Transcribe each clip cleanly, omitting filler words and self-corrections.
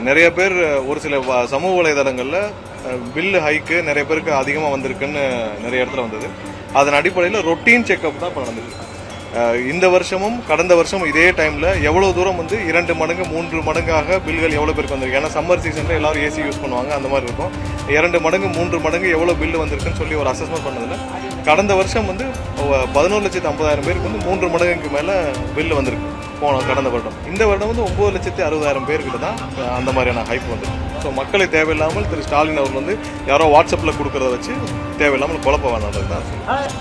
நிறைய பேர் ஒரு சில சமூக வலைதளங்கள்ல பில்லு ஹைக்கு நிறைய பேருக்கு அதிகமாக வந்திருக்குன்னு நிறைய இடத்துல வந்தது. அதன் அடிப்படையில் ரொட்டீன் செக்அப் தான் இப்போ நடந்துருக்கு. இந்த வருஷமும் கடந்த வருஷம் இதே டைமில் எவ்வளோ தூரம் வந்து 2 மடங்கு 3 மடங்காக பில்கள் எவ்வளோ பேருக்கு வந்திருக்கு. ஏன்னா சம்மர் சீசனில் எல்லாரும் ஏசி யூஸ் பண்ணுவாங்க, அந்த மாதிரி இருக்கும். 2 மடங்கு 3 மடங்கு எவ்வளோ பில்லு வந்திருக்குன்னு சொல்லி ஒரு அசஸ்மெண்ட் பண்ணதில் கடந்த வருஷம் வந்து 11,50,000 பேருக்கு வந்து 3 மடங்குக்கு மேலே பில்லு வந்திருக்கு கடந்த வருடம். இந்த வருடம் வந்து 9,60,000 பேர்கிட்ட தான் அந்த மாதிரியான ஹைப் வந்துருக்கு. ஸோ மக்களை தேவையில்லாமல் திரு ஸ்டாலின் அவர் வந்து யாரோ வாட்ஸ்அப்பில் கொடுக்கறத வச்சு தேவையில்லாமல் குழப்ப வேணான்றது தான்.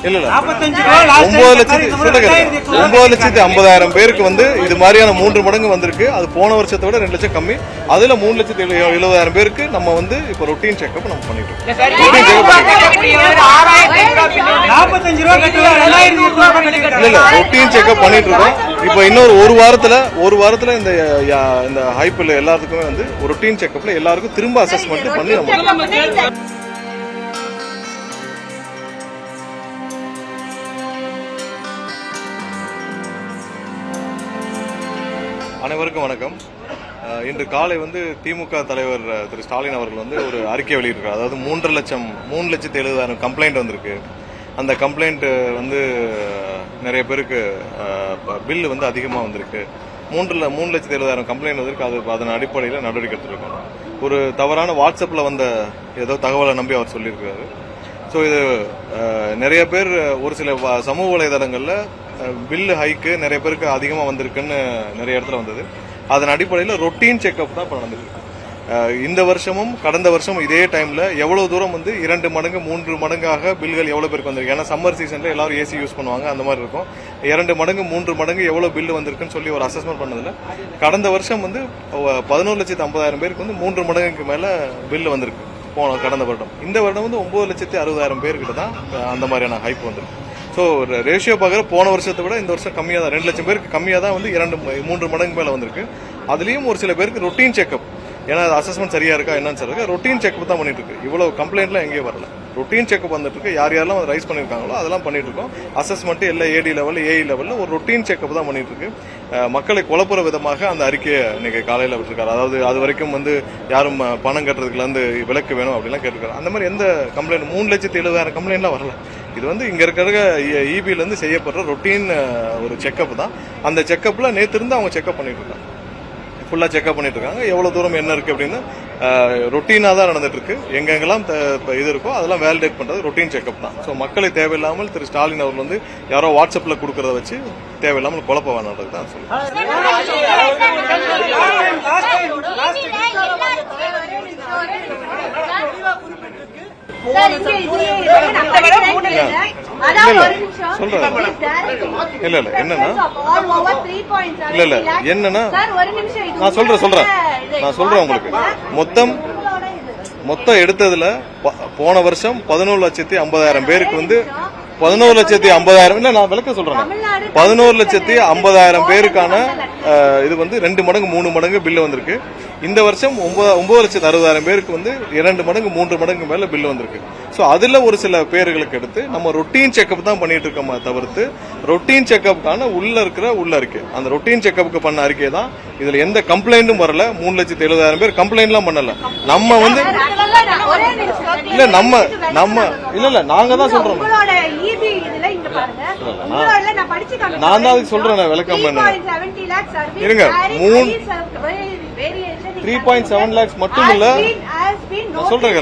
இல்லை 9,50,000 பேருக்கு வந்து இது மாதிரியான 3 மடங்கு வந்திருக்கு. அது போன வருஷத்தை விட 2 லட்சம் கம்மி. அதில் 3,70,000 பேருக்கு நம்ம வந்து இப்போ ரொட்டீன் செக்அப் நம்ம பண்ணிட்டு இருக்கோம். ரொட்டீன் செக்அப் பண்ணிட்டு இருக்கோம். இப்போ இன்னொரு ஒரு வாரத்துல இந்த ஹைப்பில் எல்லாத்துக்குமே வந்து ஒரு ரொட்டீன் செக்அப்ல எல்லாருக்கும் திரும்ப அசஸ்மெண்ட் பண்ணி நம்ம அனைவருக்கும் வணக்கம். இன்று காலை வந்து திமுக தலைவர் திரு ஸ்டாலின் அவர்கள் வந்து ஒரு அறிக்கை வெளியிட்டிருக்கார். அதாவது 3,70,000 கம்ப்ளைண்ட் வந்திருக்கு. அந்த கம்ப்ளைண்ட் வந்து நிறைய பேருக்கு பில்லு வந்து அதிகமாக வந்திருக்கு. 3,70,000 கம்ப்ளைண்ட் வந்திருக்கு. அதன் அடிப்படையில் நடவடிக்கை எடுத்துருக்கோம். ஒரு தவறான வாட்ஸ்அப்பில் வந்த ஏதோ தகவலை நம்பி அவர் சொல்லியிருக்காரு. ஸோ இது நிறைய பேர் ஒரு சில சமூக வலைதளங்களில் பில்லு ஹைக்கு நிறைய பேருக்கு அதிகமாக வந்திருக்குன்னு நிறைய இடத்துல வந்தது. அதன் அடிப்படையில் ரொட்டீன் செக்அப் தான் இப்போ நடந்துருக்கு. இந்த வருஷமும் கடந்த வருஷம் இதே டைம்ல எவ்வளவு தூரம் வந்து 2 மடங்கு 3 மடங்காக பில்கள் எவ்வளவு பேருக்கு வந்திருக்கு. ஏன்னா சம்மர் சீசன்ல எல்லாரும் ஏசி யூஸ் பண்ணுவாங்க, அந்த மாதிரி இருக்கும். 2 மடங்கு 3 மடங்கு எவ்வளவு பில்லு வந்திருக்குன்னு சொல்லி ஒரு அசஸ்மெண்ட் பண்ணதுல கடந்த வருஷம் வந்து 11,50,000 பேருக்கு வந்து 3 மடங்குக்கு மேல பில்லு வந்திருக்கு கடந்த வருடம். இந்த வருடம் வந்து 9,60,000 பேர்கிட்ட தான் அந்த மாதிரியான ஹைப் வந்திருக்கு. ஸோ ரேஷியோ பார்க்குற போன வருஷத்தை விட இந்த வருஷம் கம்மியாக தான் 2 லட்சம் பேருக்கு கம்மியாக தான் வந்து 3 மடங்கு மேலே வந்திருக்கு. அதுலேயும் ஒரு சில பேருக்கு ரொட்டீன் செக்அப், ஏன்னா அது அசஸ்மெண்ட் சரியா இருக்கா என்னன்னு சொல்லுங்க, ரொட்டீன் செக்அப் தான் பண்ணிட்டு இருக்கு. இவ்வளவு கம்ப்ளைண்ட்லாம் எங்கேயும் வரல. ரொட்டீன் செக்அப் வந்துட்டு இருக்கு. யாரெல்லாம் ரைஸ் பண்ணிருக்காங்களோ அதெல்லாம் பண்ணிட்டு இருக்கோம். அசஸ்மெண்ட் எல்லா ஏடி லெவல் ஏஇ லெவல்ல ஒரு ரொட்டீன் செக்அப் தான் பண்ணிட்டு இருக்கு. மக்களை குழப்புற விதமாக அந்த அறிக்கையை இன்னைக்கு காலையில விட்டுருக்காரு. அதாவது அது வரைக்கும் வந்து யாரும் பணம் கட்டுறதுக்குல இருந்து விலக்கு வேணும் அப்படிலாம் கேட்டிருக்காரு. அந்த மாதிரி எந்த கம்ப்ளைண்ட் 3,70,000 கம்ப்ளைண்ட்லாம் வரல. இது வந்து இங்க இருக்கிற இபில இருந்து செய்யப்படுற ரொட்டீன் ஒரு செக்அப் தான். அந்த செக்அப்ல நேத்து இருந்து அவங்க செக்அப் பண்ணிட்டு இருக்காங்க. ஃபுல்லா செக்அப் பண்ணிட்டு இருக்காங்க. எவ்வளவு தூரம் என்ன இருக்கு அப்படின்னு ரொட்டீனா தான் நடந்துட்டு இருக்கு. எங்கெங்கெல்லாம் இது இருக்கோ அதெல்லாம் வேலிடேட் பண்றது ரொட்டீன் செக்அப் தான். ஸோ மக்களை தேவையில்லாமல் திரு ஸ்டாலின் அவர் வந்து யாரோ வாட்ஸ்அப்ல கொடுக்கறத வச்சு தேவையில்லாமல் குழப்ப வேணான்றது தான் சொல்லுங்க. என்னன்னா நான் சொல்றேன் உங்களுக்கு மொத்தம் எடுத்ததுல போன வருஷம் 11,50,000 பேருக்கு வந்து 11,50,000 இல்ல நான் விளக்க சொல்றேன். 11,50,000 பேருக்கான இது வந்து 2 மடங்கு 3 மடங்கு பில்லு வந்திருக்கு. இந்த வருஷம் 9,60,000 பேருக்கு வந்து 2 மடங்கு 3 மடங்கு மேல பில்லு வந்திருக்கு. சோ அதுல ஒரு சில பேர்களுக்கு எடுத்து நம்ம ரொட்டீன் செக்அப் தான் பண்ணிட்டு இருக்கோமா தவிர்த்து ரொட்டீன் செக்அப்கான உள்ள அறிக்கை, அந்த ரொட்டீன் செக்அப்புக்கு பண்ண அறிக்கை தான். இதுல எந்த கம்ப்ளைண்டும் வரல. 3,70,000 பேர் கம்ப்ளைண்ட்லாம் பண்ணல. நம்ம வந்து இல்ல இல்ல நாங்க தான் சொல்றோம். நான் தான் சொல்றேன் விளக்கம் பண்ண இருங்க. 3.7 lakhs மட்டும் இல்ல, சொல்றேன்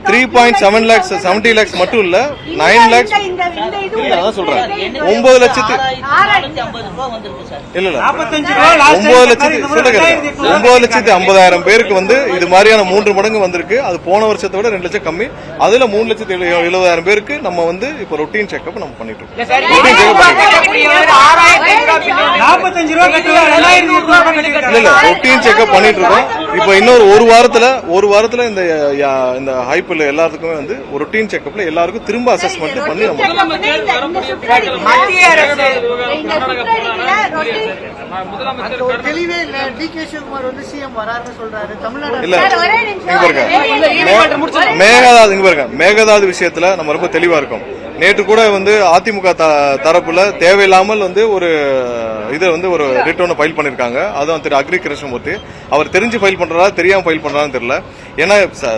3.7 lakhs 70 lakhs மட்டும் இல்ல, 9 lakhs நான் சொல்றேன் 9 லட்சத்து இல்ல 9,50,000 பேருக்கு வந்து இது மாதிரியான 3 மடங்கு வந்திருக்கு. அது போன வருஷத்தை விட 2 லட்சம் கம்மி. அதுல 3,70,000 பேருக்கு நம்ம வந்து இப்ப ரொட்டீன் செக்அப் நம்ம பண்ணிட்டு இருக்கோம். ரொட்டீன் செக்அப் பண்ணிட்டு இருக்கோம். இப்போ இன்னொரு ஒரு வாரத்துல இந்த ஹைப்பில் எல்லாத்துக்குமே வந்து ஒரு ரொட்டீன் செக்அப்ல எல்லாருக்கும் திரும்ப அசஸ்மெண்ட் பண்ணி நம்ம மேகதாது விஷயத்துல நம்ம ரொம்ப தெளிவா இருக்கோம். நேற்று கூட வந்து அதிமுக தரப்புல தேவையில்லாமல் வந்து ஒரு இதை வந்து ஒரு ரிட்டர்னை ஃபைல் பண்ணிருக்காங்க. அதுவும் திரு அக்ரி கிருஷ்ணமூர்த்தி அவர் தெரிஞ்சு ஃபைல் பண்றதா தெரியாம ஃபைல் பண்றான்னு தெரியல. ஏன்னா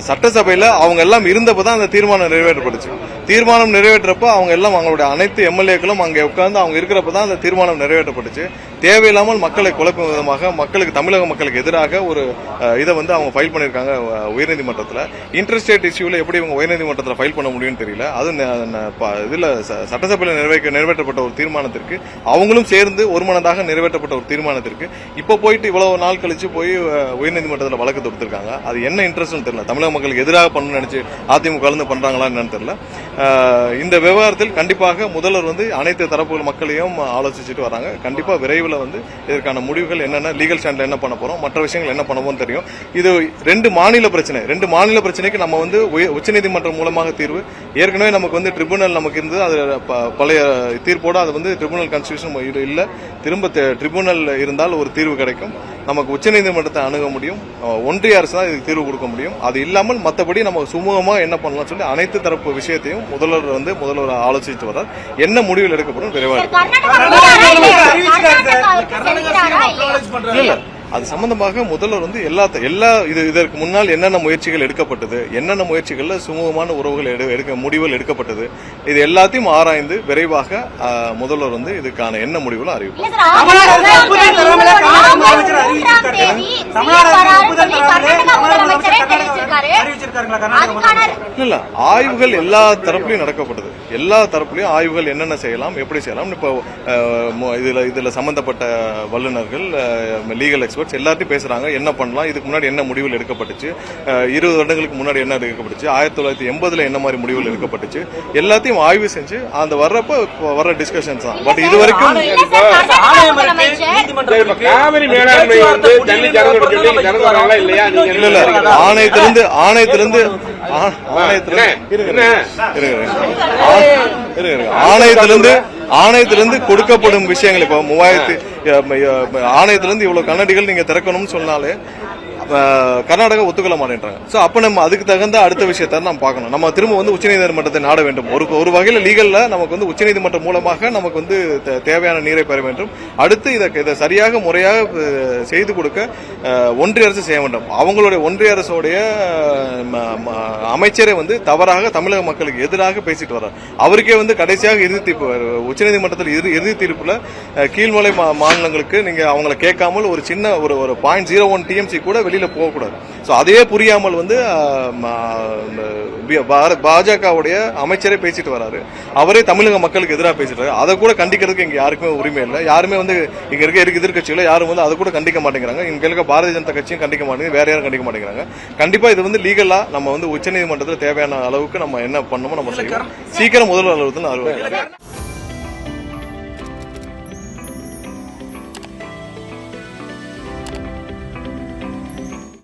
சட்டசபையில அவங்க எல்லாம் இருந்தப்பதான் அந்த தீர்மானம் நிறைவேற்றப்படுச்சு. தீர்மானம் நிறைவேற்றப்ப அவங்க எல்லாம் அவங்களுடைய அனைத்து எம்எல்ஏக்களும் அங்கே உட்கார்ந்து அவங்க இருக்கிறப்பதான் அந்த தீர்மானம் நிறைவேற்றப்பட்டுச்சு. தேவையில்லாமல் மக்களை குழப்பும் விதமாக மக்களுக்கு தமிழக மக்களுக்கு எதிராக ஒரு இதை வந்து அவங்க ஃபைல் பண்ணிருக்காங்க உயர்நீதிமன்றத்தில். இன்டர்ஸ்டேட் இஷ்யூல எப்படி இவங்க உயர்நீதிமன்றத்தில் ஃபைல் பண்ண முடியும்னு தெரியல. அது இதுல சட்டசபையில் நிறைவேற்றப்பட்ட ஒரு தீர்மானத்திற்கு அவங்களும் சேர்ந்து ஒருமனதாக நிறைவேற்றப்பட்ட ஒரு தீர்மானத்திற்கு இப்ப போயிட்டு இவ்வளவு நாள் கழிச்சு போய் உயர்நீதிமன்றத்தில் வழக்கு தொடுத்திருக்காங்க. அது என்ன இன்ட்ரெஸ்ட் தெரியல. தமிழக மக்களுக்கு எதிராக பண்ணணும்னு நினைச்சு அதிமுக கலந்து பண்றாங்களா என்னன்னு தெரியல. இந்த விவகாரத்தில் கண்டிப்பாக முதல்வர் வந்து அனைத்து தரப்பு மக்களையும் ஆலோசிச்சுட்டு வராங்க. கண்டிப்பா விரைவில் வந்து இதற்கான முடிவுகள் என்னென்ன, லீகல் ஸ்டாண்ட்ல என்ன பண்ண போறோம், மற்ற விஷயங்கள் என்ன பண்ணுவோம் தெரியும். இது ரெண்டு மாநில பிரச்சனைக்கு நம்ம வந்து உச்சநீதிமன்றம் மூலமாக தீர்வு. ஏற்கனவே நமக்கு வந்து ட்ரிபுனல் நமக்கு இருந்தது. அது பழைய தீர்ப்போட அது வந்து ட்ரிபுனல் கான்ஸ்டிடியூஷன் இல்ல. திரும்ப ட்ரிபுனல் இருந்தால் ஒரு தீர்வு கிடைக்கும். நமக்கு உச்சநீதிமன்றத்தை அணுக முடியும். ஒன்றிய அரசு தான் இதுக்கு தீர்வு கொடுக்க முடியும். அது இல்லாமல் மற்றபடி நம்ம சுமூகமா என்ன பண்ணலாம் சொல்லி அனைத்து தரப்பு விஷயத்தையும் முதல்வர் ஆலோசித்து வர்றார். என்ன முடிவில் எடுக்கப்படும் விரைவாக இல்ல அது சம்பந்தமாக முதல்வர் வந்து இதற்கு முன்னால் என்னென்ன முயற்சிகள் எடுக்கப்பட்டது, என்னென்ன முயற்சிகள்ல சுமூகமான உறவுகள் முடிவுகள் எடுக்கப்பட்டது, இது எல்லாத்தையும் ஆராய்ந்து விரைவாக முதல்வர் வந்து இதுக்கான என்ன முடிவுகளும் அறிவிப்பார். இல்ல ஆய்வுகள் எல்லா தரப்புலையும் நடக்கப்பட்டது. எல்லா தரப்புலையும் ஆய்வுகள் என்னென்ன செய்யலாம், எப்படி செய்யலாம். இப்போ இதுல சம்பந்தப்பட்ட வல்லுநர்கள், லீகல் எக்ஸ்பர்ட்ஸ் எல்லாத்தையும் பேசுறாங்க. என்ன பண்ணலாம், இதுக்கு முன்னாடி என்ன முடிவுகள் எடுக்கப்பட்டுச்சு, 20 வருடங்களுக்கு முன்னாடி என்ன எடுக்கப்பட்டுச்சு, 1980 என்ன மாதிரி முடிவுகள் எடுக்கப்பட்டுச்சு, எல்லாத்தையும் ஆய்வு செஞ்சு அந்த வர்ற டிஸ்கஷன்ஸ் தான். பட் இது வரைக்கும் ஆணையத்திலிருந்து கொடுக்கப்படும் விஷயங்கள் இப்ப 3000 ஆணையத்திலிருந்து இவ்வளவு கண்ணாடிகள் நீங்க திறக்கணும்னு சொன்னாலே கர்நாடகா ஒத்துக்கொள்ள மாட்டேன்றாங்க. சோ அப்ப நம்ம அதுக்கு தகுந்த அடுத்த விஷயத்தை நம்ம பார்க்கணும். நம்ம திரும்ப வந்து உச்சநீதிமன்றத்தை நாட வேண்டும். ஒரு வகையில லீகல்ல நமக்கு வந்து உச்சநீதிமன்றம் மூலமாக நமக்கு வந்து தேவையான நீரை பெற வேண்டும். அடுத்து இதை சரியாக முறையாக செய்து கொடுக்க ஒன்றிய அரசு செய்ய வேண்டும். அவங்களுடைய ஒன்றிய அரசுடைய அமைச்சரை வந்து தவறாக தமிழக மக்களுக்கு எதிராக பேசிட்டு வர்றார். அவருக்கே வந்து கடைசியாக இறுதி தீர்ப்பு உச்சநீதிமன்றத்தில் இறுதி தீர்ப்புல கீழ்மலை மாநிலங்களுக்கு நீங்க அவங்களை கேட்காமல் ஒரு சின்ன ஒரு 0.01 TMC கூட வெளியில போகக்கூடாது. அதையே புரியாமல் வந்து பாஜகவுடைய அமைச்சரே பேசிட்டு வராரு. அவரே தமிழக மக்களுக்கு எதிராக பேசிட்டு வராரு. அதை கூட கண்டிக்கிறதுக்கு இங்க யாருக்குமே உரிமை இல்லை. யாருமே வந்து இங்க இருக்க எதிர்கட்சிகளை யாரும் வந்து அதை கூட கண்டிக்க மாட்டேங்கிறாங்க. இங்க இருக்க பாரதிய ஜனதா கட்சியும் கண்டிக்க மாட்டேங்குது, வேற யாரும் கண்டிக்க மாட்டேங்கிறாங்க. கண்டிப்பா இது வந்து லீகலா நம்ம வந்து உச்சநீதிமன்றத்தில் தேவையான அளவுக்கு நம்ம என்ன பண்ணணுமோ நம்ம செய்வோம். சீக்கிரம் முதல்வர் அலுவலகத்தில்